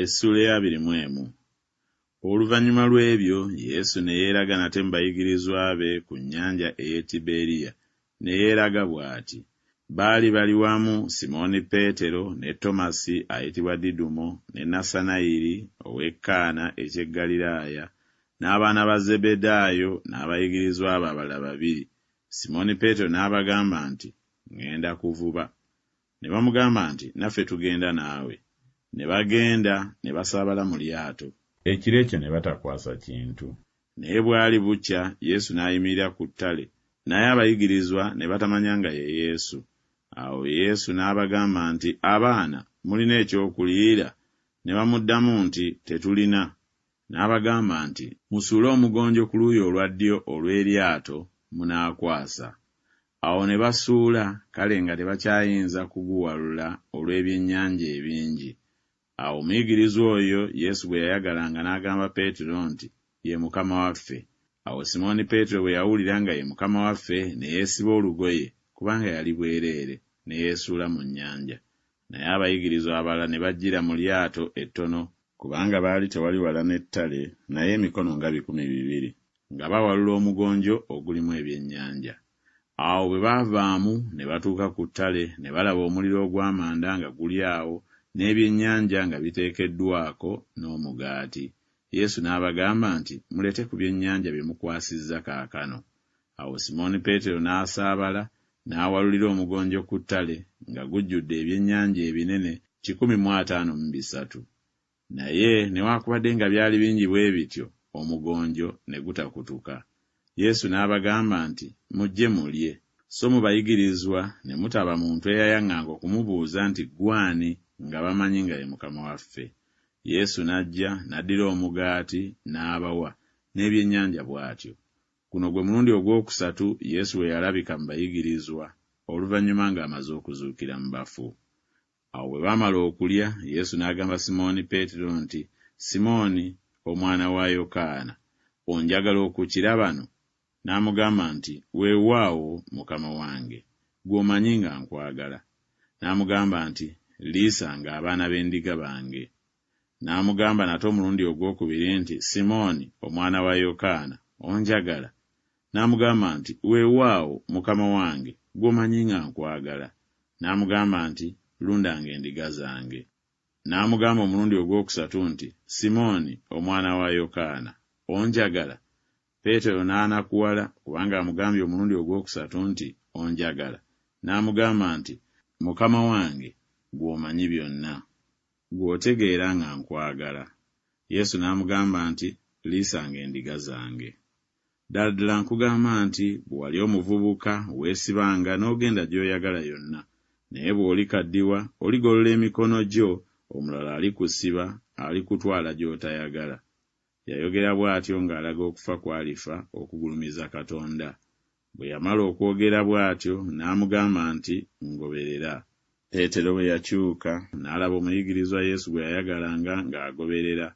Essula ya 21. Oluvannyuma lw'ebyo Yesu ne yeeraga nate mu bayigirizwa be ku nnyanja ey'e Tiberiya, ne yeeraga bw'ati: baali bali wamu Simooni Peetero ne Tomasi ayitibwa Didumo ne Nasanayiri ow'e eky'e Ggaliraaya, n'abaana ba Zebedaayo n'abayigirizwa abo abalala babiri. Simooni Peetero n'abagamba nti, ŋŋenda kuvuba. Ne bamugamba nti, naffe tugenda naawe. Ne bagenda ne basaabala mu lyato. Ekiro ekyo ne batakwasa kintu. Naye bw'ali bukya Yesu n'ayimirira ku ttale, naye abayigirizwa ne batamanya nga ye Yesu. Awo Yesu n'abagamba nti, abaana, mulina ekyokuliira? Ne bamuddamu nti, tetulina. N'abagamba nti, musuule omugonjo ku luuyi olwa ddyo olw'eryato munaakwasa. Awo ne basuula, kale nga tebakyayinza kuguwalula olw'ebyennyanja ebingi. Awo omuyigirizwa oyo Yesu bwe yayagalanga n'agamba Peetero nti, ye Mukama waffe. Awo Simooni Peetero bwe yawulira nga ye Mukama waffe ne yeesiba olugoye, kubanga yali bwereere, ne yeesuula mu nnyanja. Naye abayigirizwa abalala ne bajjira mu lyato ettono, kubanga baali tewali wala n'ettale, naye emikono nga 200, nga bawalula omugonjo ogulimu ebyennyanja. Awo bwe baavaamu ne batuuka ku ttale, ne balaba omuliro ogw'amanda nga guli awo, n'ebyennyanja nga biteekeddwako n'omugaati. Yesu n'abagamba nti, mulete ku byennyanja bye mukwasizza kaakano. Awo Simooni Peetero n'asaabala, n'awalulira omugonjo ku ttale, nga gujjudde ebyennyanja ebinene 153. Naye newaakubadde nga byali bingi bwe bityo, omugonjo ne gutakutuka. Yesu n'abagamba nti, mujje mulye. So mu bayigirizwa ne mutaba muntu eyayaŋŋanga okumubuuza nti gwani, nga bamanyi nga ye Mukama waffe. Yesu n'ajja n'addira omugaati n'abawa, n'ebyennyanja bw'atyo. Guno gwe mulundi ogwokusatu Yesu we yalabika mu bayigirizwa, oluvannyuma ng'amaze okuzuukira mu bafu. Awo bwe baamala okulya, Yesu n'agamba Simooni Peetero nti, Simooni, omwana wa Yokaana, onjagala okukira bano? N'amugamba nti, weewaawo Mukama wange, gw'omanyi nga nkwagala. N'amugamba nti, liisanga abaana b'endiga bange. N'amugamba nate omulundi ogwokubiri nti, Simooni, omwana wa Yokaana, onjagala? N'amugamba nti, weewaawo Mukama wange, gw'omanyi nga nkwagala. N'amugamba nti, lundanga endiga zange. N'amugamba omulundi ogwokusatu nti, Simooni, omwana wa Yokaana, onjagala? Peetero n'anakuwala, kubanga amugambye omulundi ogwokusatu nti, onjagala. N'amugamba nti, Mukama wange, gw'omanyi byonna, gw'otegeera nga nkwagala. Yesu n'amugamba nti, liisanga endiga zange. Ddala ddala nkugamba nti, bwe wali omuvubuka weesibanga n'ogenda gy'oyagala yonna, naye bw'olikaddiwa oligolola emikono gyo, omulala alikusiba, alikutwala gy'otayagala. Yayogera bw'atyo ng'alaga okufa kw'alifa okugulumiza Katonda. Bwe yamala okwogera bw'atyo n'amugamba nti, ngoberera. Peetero bwe yakyuka n'alaba omuyigirizwa Yesu gwe yayagalanga ng'agoberera.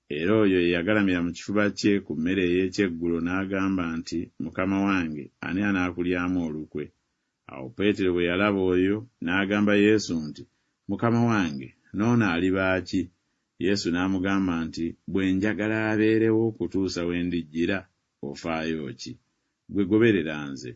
Era oyo ye yagalamira mu kifuba kye ku mmere ey'ekyeggulo n'agamba nti, Mukama wange, ani anaakulyamu olukwe? Awo Peetero bwe yalaba oyo n'agamba Yesu nti, Mukama wange, n'ono aliba ki? Yesu n'amugamba nti, bwe njagala abeerewo okutuusa we ndijjira, ofaayo ki? Gwe goberera nze.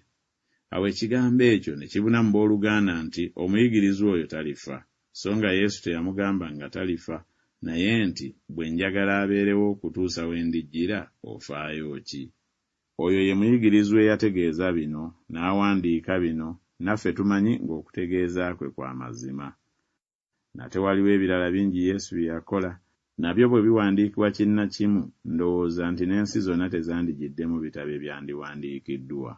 Awo ekigambo ekyo ne kibuna mu booluganda nti omuyigirizwa oyo talifa, so nga Yesu teyamugamba nga talifa, naye nti bwe njagala abeerewo okutuusa we ndijjira, ofaayo ki? Oyo ye muyigirizwa eyategeeza bino, n'awandiika bino, naffe tumanyi ng'okutegeeza kwe kwa mazima. Nate waliwo ebirala bingi Yesu bye yakola, nabyo bwe biwandiikibwa kinnakimu, ndowooza nti n'ensi zonna tezandigiddemu bitabo ebyandiwandiikiddwa.